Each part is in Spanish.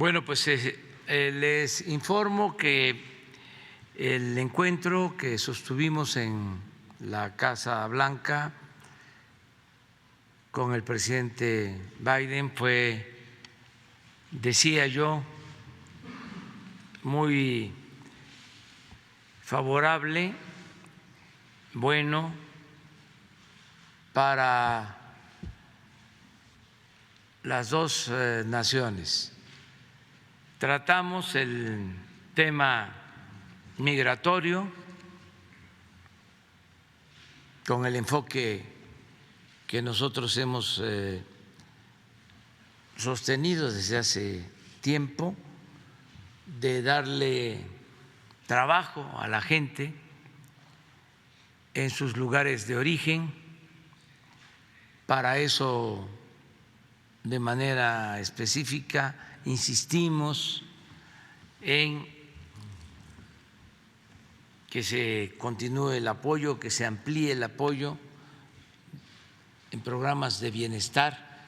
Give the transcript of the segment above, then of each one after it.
Bueno, pues les informo que el encuentro que sostuvimos en la Casa Blanca con el presidente Biden fue, decía yo, muy favorable, bueno para las dos naciones. Tratamos el tema migratorio con el enfoque que nosotros hemos sostenido desde hace tiempo, de darle trabajo a la gente en sus lugares de origen. Para eso, de manera específica, insistimos en que se continúe el apoyo, que se amplíe el apoyo en programas de bienestar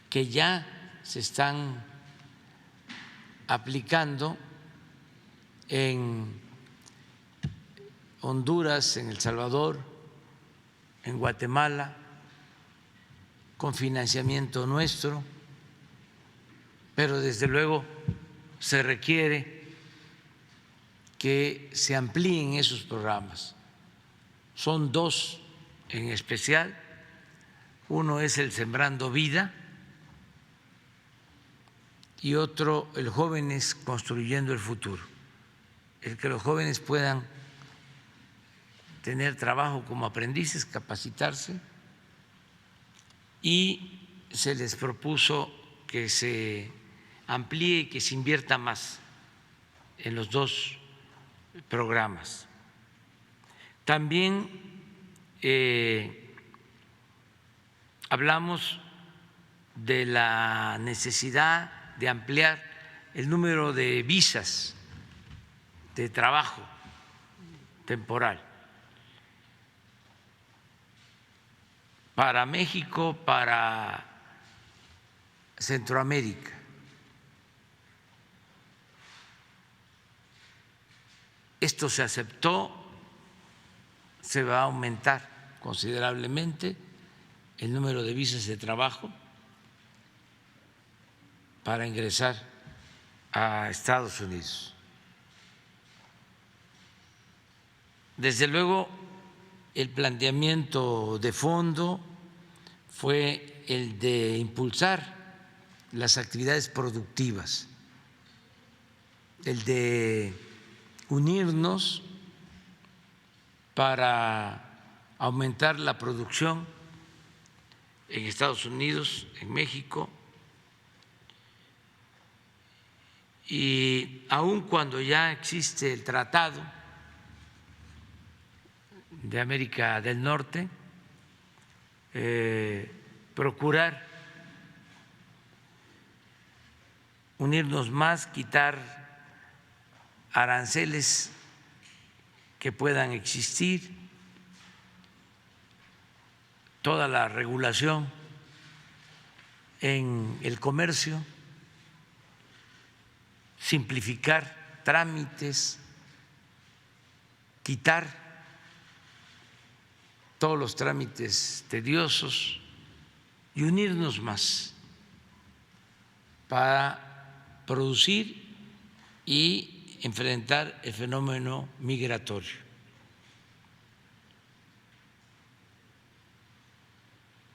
que ya se están aplicando en Honduras, en El Salvador, en Guatemala, con financiamiento nuestro, pero desde luego se requiere que se amplíen esos programas. Son dos en especial. Uno es el Sembrando Vida y otro el Jóvenes Construyendo el Futuro, el que los jóvenes puedan tener trabajo como aprendices, capacitarse, y se les propuso que se amplíe y que se invierta más en los dos programas. También hablamos de la necesidad de ampliar el número de visas de trabajo temporal para México, para Centroamérica. Esto se aceptó, se va a aumentar considerablemente el número de visas de trabajo para ingresar a Estados Unidos. Desde luego, el planteamiento de fondo fue el de impulsar las actividades productivas, el de unirnos para aumentar la producción en Estados Unidos, en México, y aun cuando ya existe el Tratado de América del Norte, procurar unirnos más, quitar aranceles que puedan existir, toda la regulación en el comercio, simplificar trámites, quitar todos los trámites tediosos y unirnos más para producir y enfrentar el fenómeno migratorio.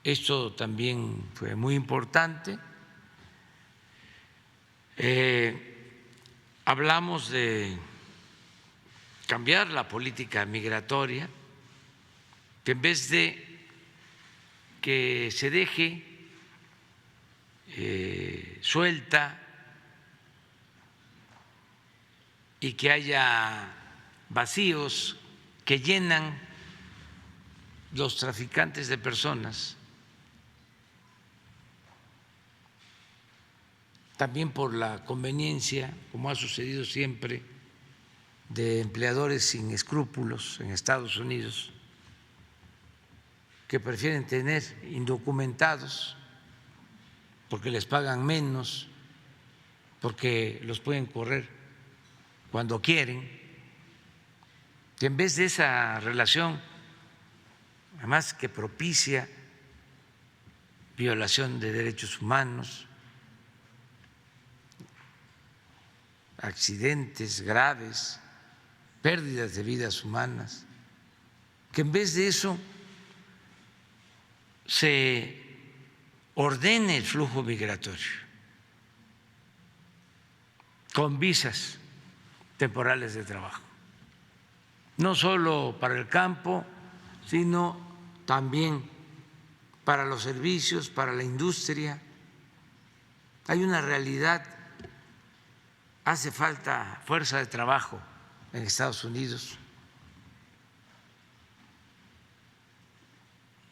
Esto también fue muy importante. Hablamos de cambiar la política migratoria, que en vez de que se deje suelta y que haya vacíos que llenan los traficantes de personas, también por la conveniencia, como ha sucedido siempre, de empleadores sin escrúpulos en Estados Unidos, que prefieren tener indocumentados porque les pagan menos porque los pueden correr cuando quieren, que en vez de esa relación, además que propicia violación de derechos humanos, accidentes graves, pérdidas de vidas humanas, que en vez de eso se ordene el flujo migratorio con visas temporales de trabajo, no solo para el campo, sino también para los servicios, para la industria. Hay una realidad, hace falta fuerza de trabajo en Estados Unidos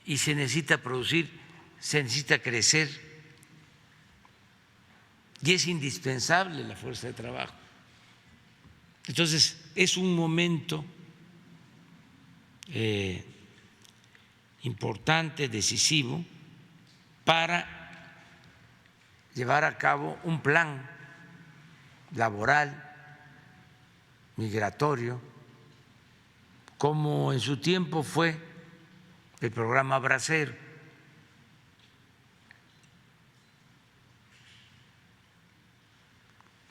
y se necesita producir, se necesita crecer y es indispensable la fuerza de trabajo. Entonces, es un momento importante, decisivo, para llevar a cabo un plan laboral, migratorio, como en su tiempo fue el programa Bracero.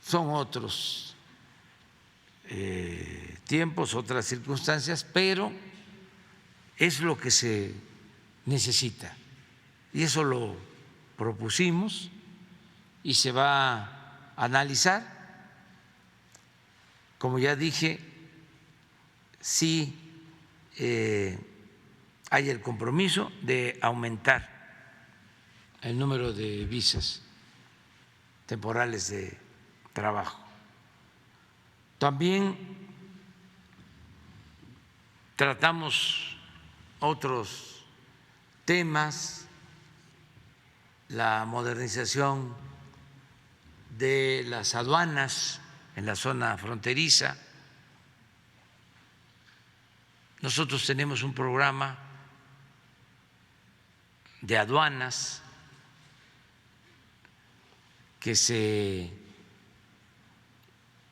Son otros tiempos, otras circunstancias, pero es lo que se necesita y eso lo propusimos y se va a analizar. Como ya dije, sí hay el compromiso de aumentar el número de visas temporales de trabajo. También tratamos otros temas, la modernización de las aduanas en la zona fronteriza. Nosotros tenemos un programa de aduanas que se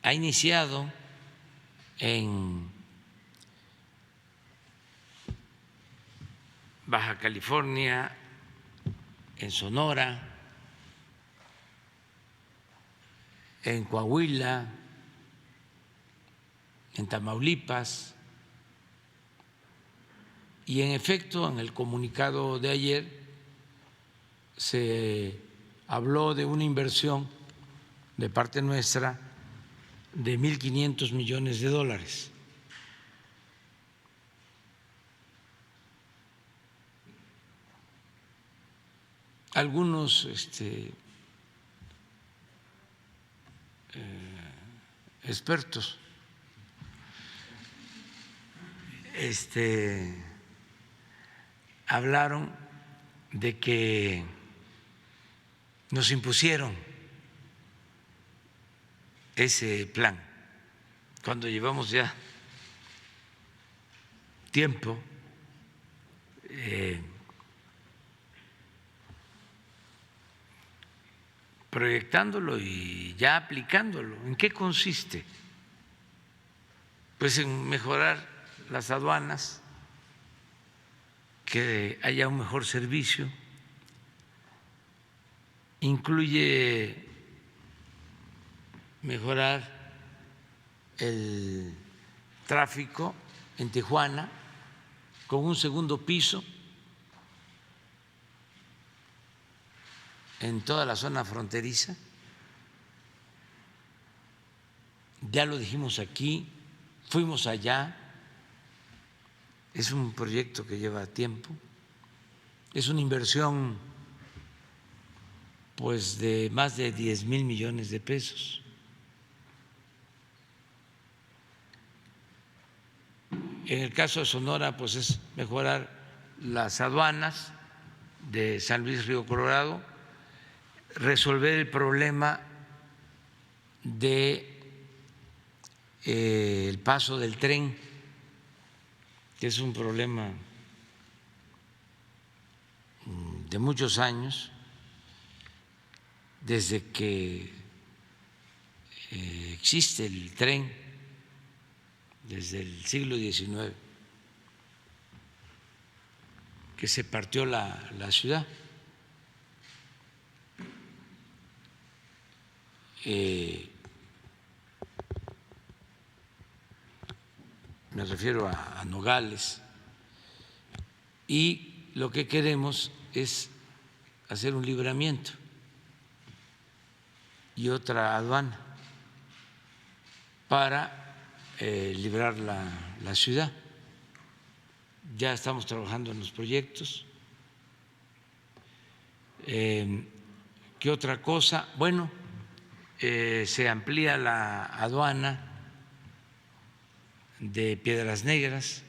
ha iniciado en Baja California, en Sonora, en Coahuila, en Tamaulipas, y en efecto en el comunicado de ayer se habló de una inversión de parte nuestra de 1.500 millones de dólares. Algunos expertos hablaron de que nos impusieron ese plan cuando llevamos ya tiempo proyectándolo y ya aplicándolo. ¿En qué consiste? Pues en mejorar las aduanas, que haya un mejor servicio, incluye mejorar el tráfico en Tijuana con un segundo piso en toda la zona fronteriza. Ya lo dijimos aquí, fuimos allá, es un proyecto que lleva tiempo, es una inversión pues de más de 10,000 millones de pesos. En el caso de Sonora, pues es mejorar las aduanas de San Luis Río Colorado, resolver el problema de el paso del tren, que es un problema de muchos años, desde que existe el tren desde el siglo XIX, que se partió la ciudad. Me refiero a Nogales, y lo que queremos es hacer un libramiento y otra aduana para librar la ciudad. Ya estamos trabajando en los proyectos. ¿Qué otra cosa? Bueno, se amplía la aduana de Piedras Negras,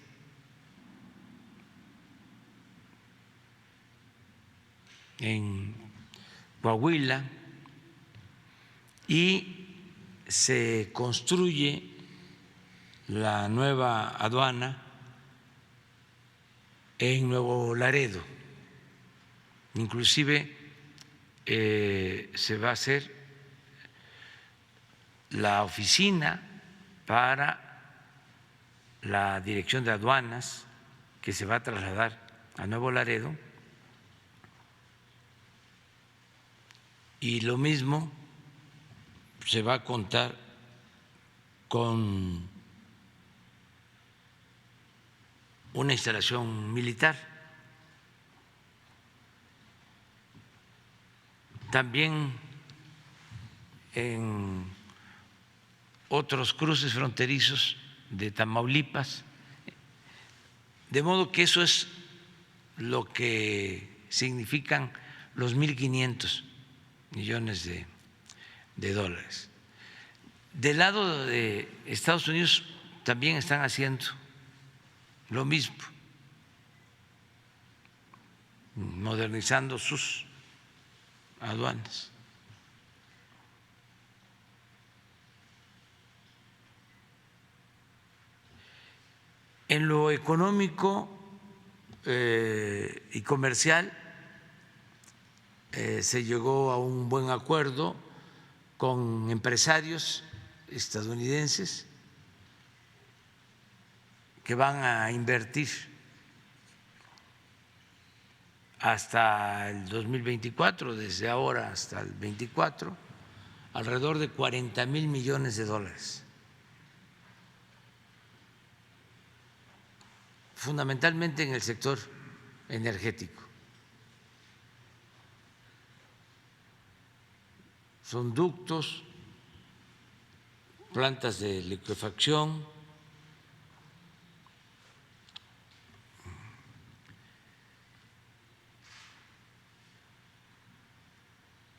en Coahuila, y se construye la nueva aduana en Nuevo Laredo. Inclusive se va a hacer la oficina para la Dirección de Aduanas, que se va a trasladar a Nuevo Laredo, y lo mismo se va a contar con una instalación militar. También en otros cruces fronterizos de Tamaulipas, de modo que eso es lo que significan los 1.500 millones de dólares. Del lado de Estados Unidos también están haciendo lo mismo, modernizando sus aduanas. En lo económico y comercial se llegó a un buen acuerdo con empresarios estadounidenses que van a invertir hasta el 2024, desde ahora hasta el 24, alrededor de 40,000 millones de dólares. Fundamentalmente en el sector energético. Son ductos, plantas de licuefacción,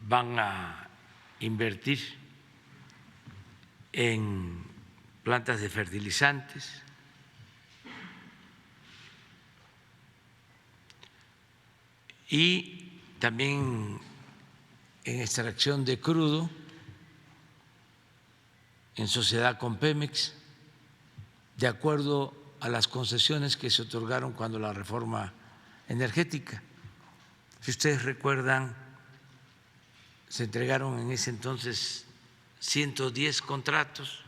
van a invertir en plantas de fertilizantes, y también en extracción de crudo, en sociedad con Pemex, de acuerdo a las concesiones que se otorgaron cuando la reforma energética. Si ustedes recuerdan, se entregaron en ese entonces 110 contratos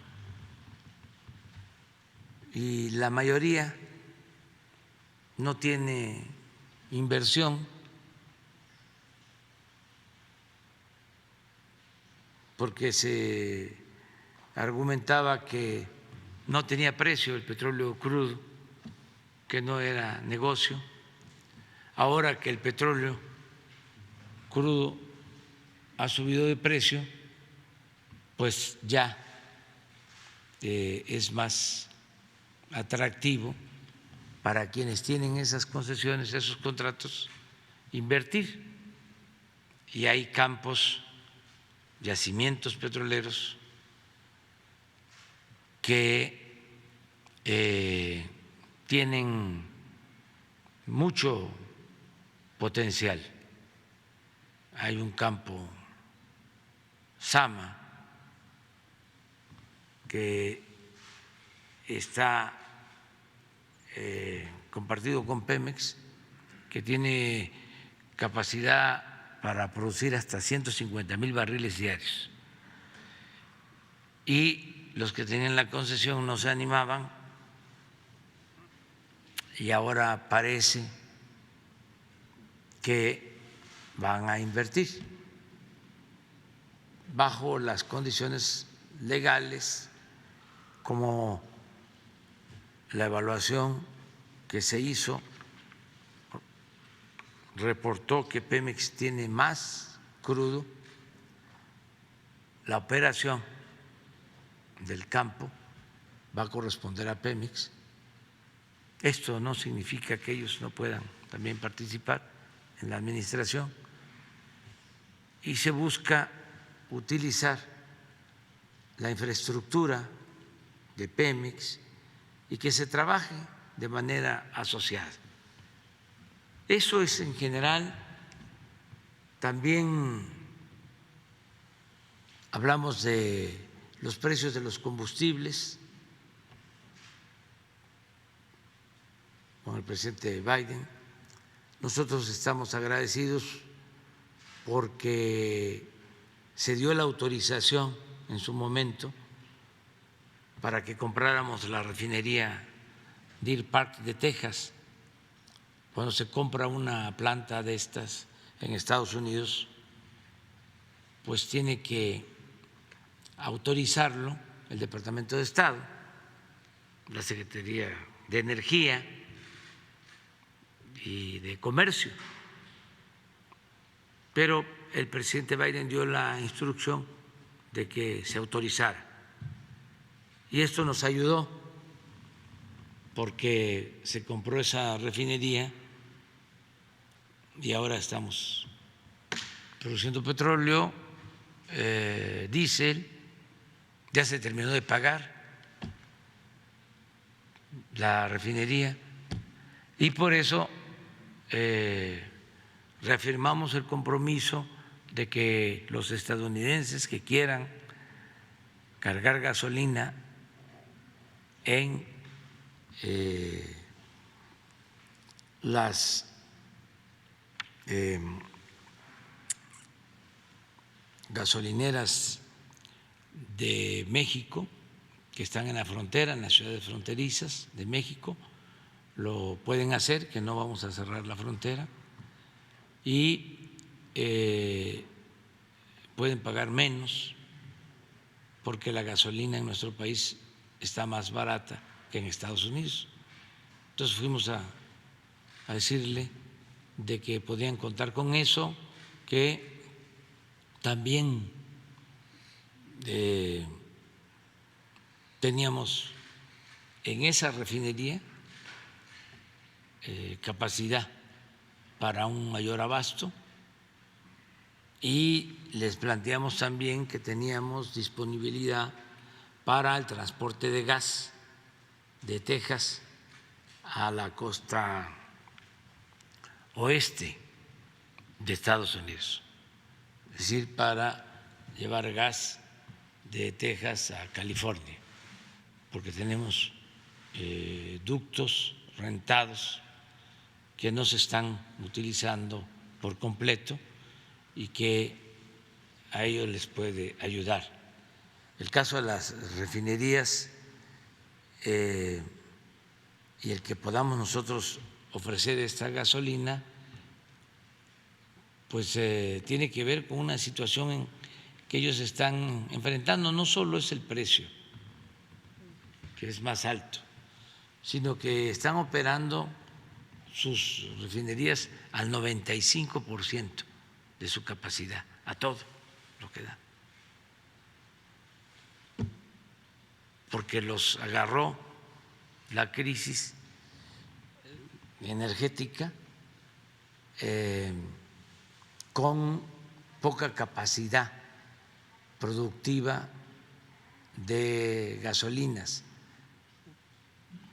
y la mayoría no tiene inversión porque se argumentaba que no tenía precio el petróleo crudo, que no era negocio. Ahora que el petróleo crudo ha subido de precio, pues ya es más atractivo para quienes tienen esas concesiones, esos contratos, invertir. Y hay campos, yacimientos petroleros que tienen mucho potencial. Hay un campo Sama que está compartido con Pemex, que tiene capacidad para producir hasta 150,000 barriles diarios. y los que tenían la concesión no se animaban y ahora parece que van a invertir bajo las condiciones legales, como la evaluación que se hizo reportó que Pemex tiene más crudo, la operación del campo va a corresponder a Pemex. Esto no significa que ellos no puedan también participar en la administración y se busca utilizar la infraestructura de Pemex y que se trabaje de manera asociada. Eso es en general. También hablamos de los precios de los combustibles con el presidente Biden. Nosotros estamos agradecidos porque se dio la autorización en su momento para que compráramos la refinería Deer Park de Texas. Cuando se compra una planta de estas en Estados Unidos, pues tiene que autorizarlo el Departamento de Estado, la Secretaría de Energía y de Comercio. Pero el presidente Biden dio la instrucción de que se autorizara. Y esto nos ayudó porque se compró esa refinería y ahora estamos produciendo petróleo, diésel, ya se terminó de pagar la refinería y por eso reafirmamos el compromiso de que los estadounidenses que quieran cargar gasolina en las gasolineras de México que están en la frontera, en las ciudades fronterizas de México, lo pueden hacer, que no vamos a cerrar la frontera, y pueden pagar menos porque la gasolina en nuestro país está más barata que en Estados Unidos. Entonces fuimos a decirle de que podían contar con eso, que también teníamos en esa refinería capacidad para un mayor abasto y les planteamos también que teníamos disponibilidad para el transporte de gas de Texas a la costa oeste de Estados Unidos, es decir, para llevar gas de Texas a California, porque tenemos ductos rentados que no se están utilizando por completo y que a ellos les puede ayudar. El caso de las refinerías y el que podamos nosotros ofrecer esta gasolina, pues tiene que ver con una situación en que ellos están enfrentando. No solo es el precio, que es más alto, sino que están operando sus refinerías al 95% de su capacidad, a todo lo que da, porque los agarró la crisis energética con poca capacidad productiva de gasolinas,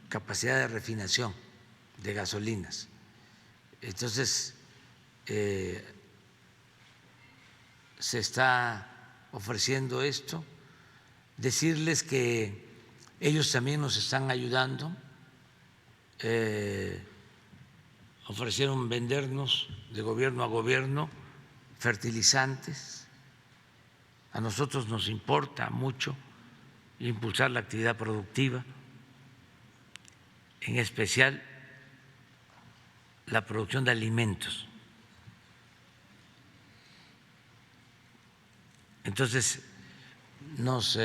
capacidad de refinación de gasolinas. Entonces, se está ofreciendo esto, decirles que ellos también nos están ayudando, ofrecieron vendernos de gobierno a gobierno fertilizantes. A nosotros nos importa mucho impulsar la actividad productiva, en especial la producción de alimentos. Entonces, nos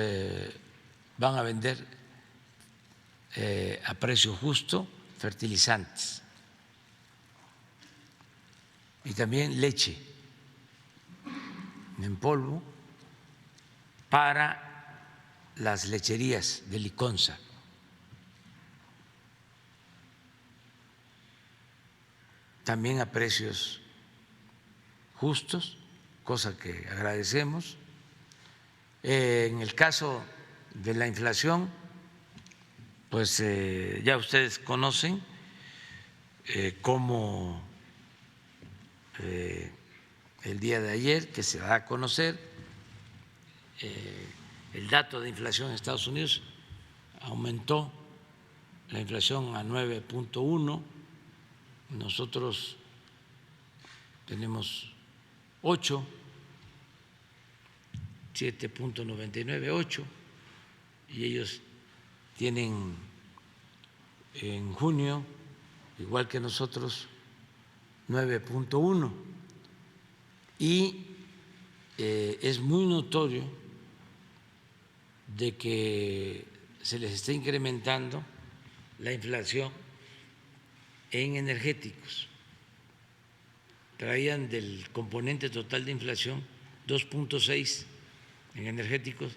van a vender a precio justo fertilizantes y también leche en polvo para las lecherías de Liconza. También a precios justos, cosa que agradecemos. En el caso de la inflación, pues ya ustedes conocen cómo el día de ayer, que se da a conocer el dato de inflación en Estados Unidos, aumentó la inflación a 9.1, nosotros tenemos 8, 7.99, 8, y ellos tienen en junio, igual que nosotros, 9.1, y es muy notorio de que se les está incrementando la inflación en energéticos. Traían del componente total de inflación 2.6 en energéticos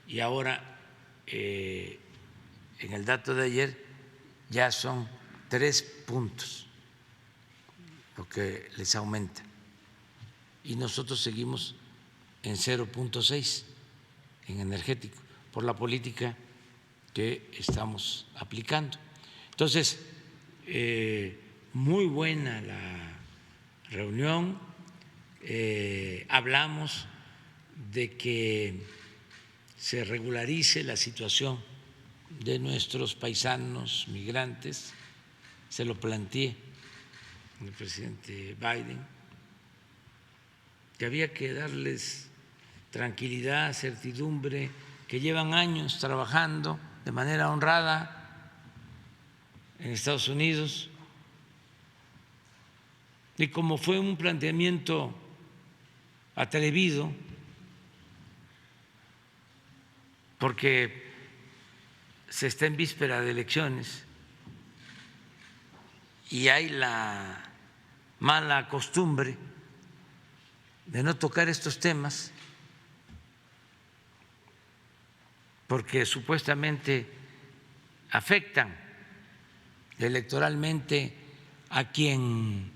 y ahora en el dato de ayer ya son 3 puntos lo que les aumenta y nosotros seguimos en 0.6 en energético por la política que estamos aplicando. Entonces, muy buena la reunión, hablamos de que se regularice la situación de nuestros paisanos migrantes, se lo planteé al presidente Biden, que había que darles tranquilidad, certidumbre, que llevan años trabajando de manera honrada en Estados Unidos. Y como fue un planteamiento atrevido, porque se está en víspera de elecciones y hay la mala costumbre de no tocar estos temas, porque supuestamente afectan electoralmente a quien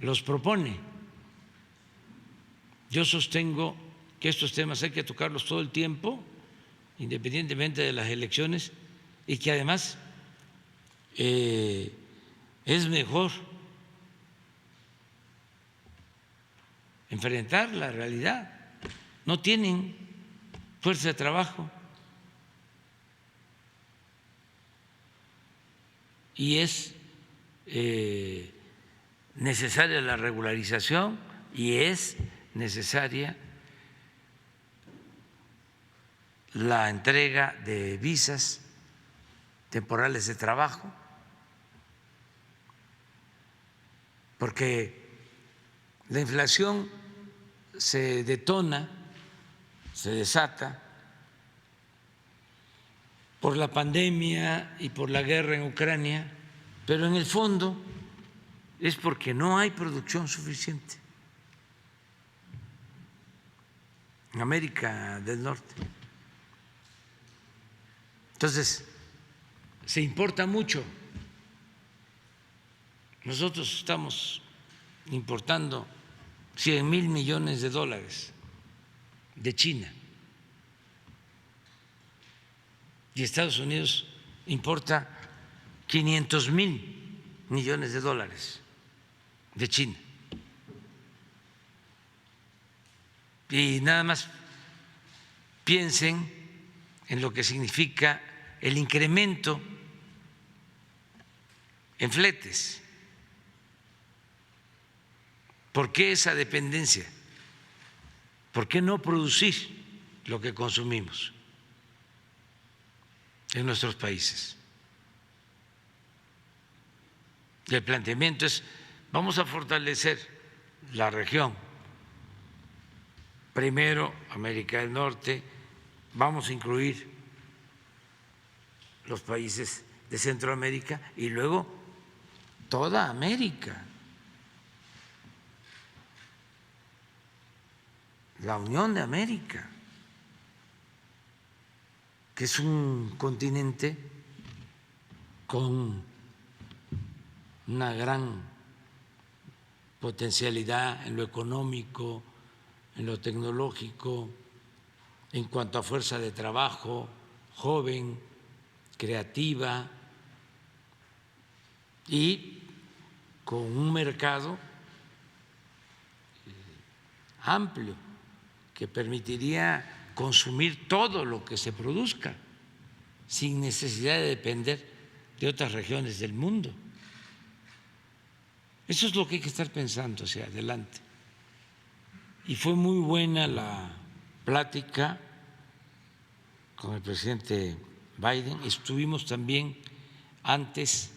los propone. Yo sostengo que estos temas hay que tocarlos todo el tiempo, independientemente de las elecciones, y que además es mejor enfrentar la realidad. No tienen fuerza de trabajo y es necesaria la regularización y es necesaria la entrega de visas temporales de trabajo, porque la inflación se detona, se desata por la pandemia y por la guerra en Ucrania, pero en el fondo es porque no hay producción suficiente en América del Norte. Entonces, se importa mucho. Nosotros estamos importando 100,000 millones de dólares de China y Estados Unidos importa 500,000 millones de dólares de China. Y nada más piensen en lo que significa el incremento en fletes. ¿Por qué esa dependencia? ¿Por qué no producir lo que consumimos? en nuestros países. Y el planteamiento es, vamos a fortalecer la región, primero América del Norte, vamos a incluir los países de Centroamérica y luego toda América. La Unión de América, que es un continente con una gran potencialidad en lo económico, en lo tecnológico, en cuanto a fuerza de trabajo, joven, creativa y con un mercado amplio que permitiría consumir todo lo que se produzca sin necesidad de depender de otras regiones del mundo. Eso es lo que hay que estar pensando hacia adelante. Y fue muy buena la plática con el presidente Biden. Estuvimos también antes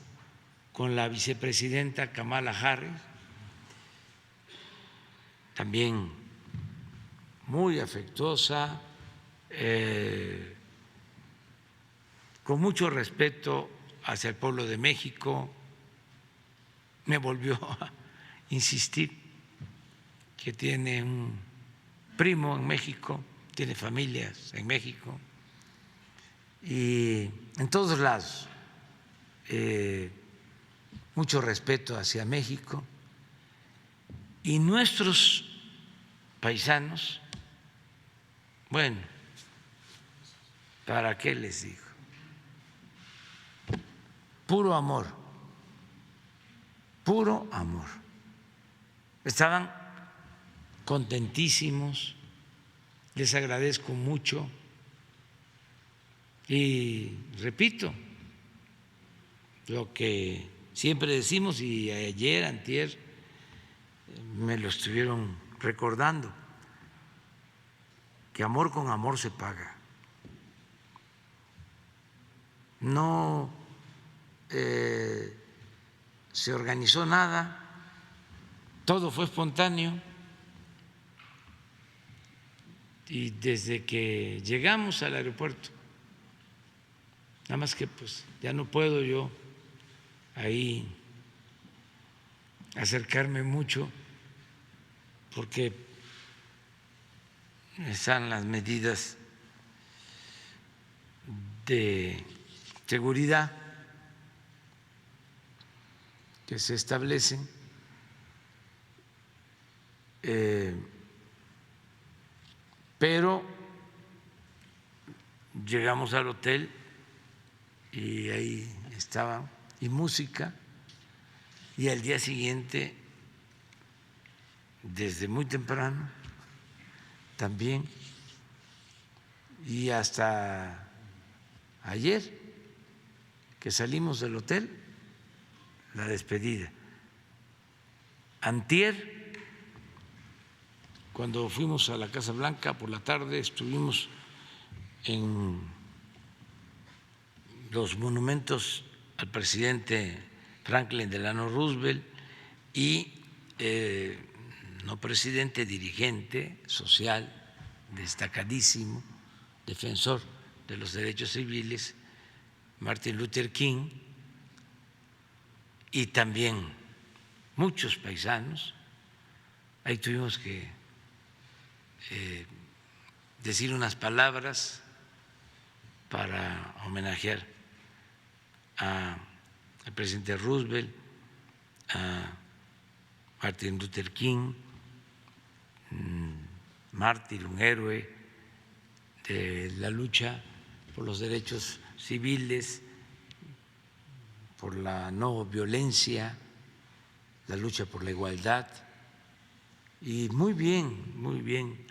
con la vicepresidenta Kamala Harris, también muy afectuosa, con mucho respeto hacia el pueblo de México. Me volvió a insistir que tiene un primo en México, tiene familias en México y en todos lados mucho respeto hacia México. Y nuestros paisanos, bueno, ¿para qué les digo? Puro amor, puro amor. Estaban contentísimos, les agradezco mucho y repito lo que siempre decimos y ayer, antier, me lo estuvieron recordando, que amor con amor se paga. No se organizó nada, todo fue espontáneo y desde que llegamos al aeropuerto, nada más que pues ya no puedo yo ahí acercarme mucho porque están las medidas de seguridad que se establecen, pero llegamos al hotel y ahí estaban, y música, y al día siguiente, desde muy temprano, también, y hasta ayer que salimos del hotel, la despedida. Antier, cuando fuimos a la Casa Blanca por la tarde, estuvimos en los monumentos al presidente Franklin Delano Roosevelt y no presidente, dirigente social, destacadísimo, defensor de los derechos civiles, Martin Luther King, y también muchos paisanos. Ahí tuvimos que decir unas palabras para homenajear al presidente Roosevelt, a Martin Luther King, mártir, un héroe de la lucha por los derechos civiles, por la no violencia, la lucha por la igualdad. Y muy bien, muy bien.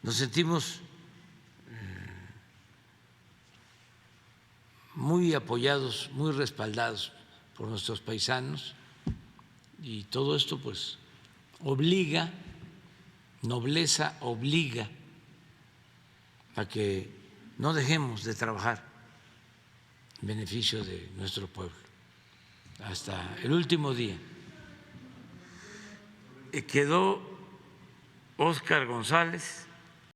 Nos sentimos muy apoyados, muy respaldados por nuestros paisanos, y todo esto pues nobleza obliga a que no dejemos de trabajar en beneficio de nuestro pueblo hasta el último día. Quedó Óscar González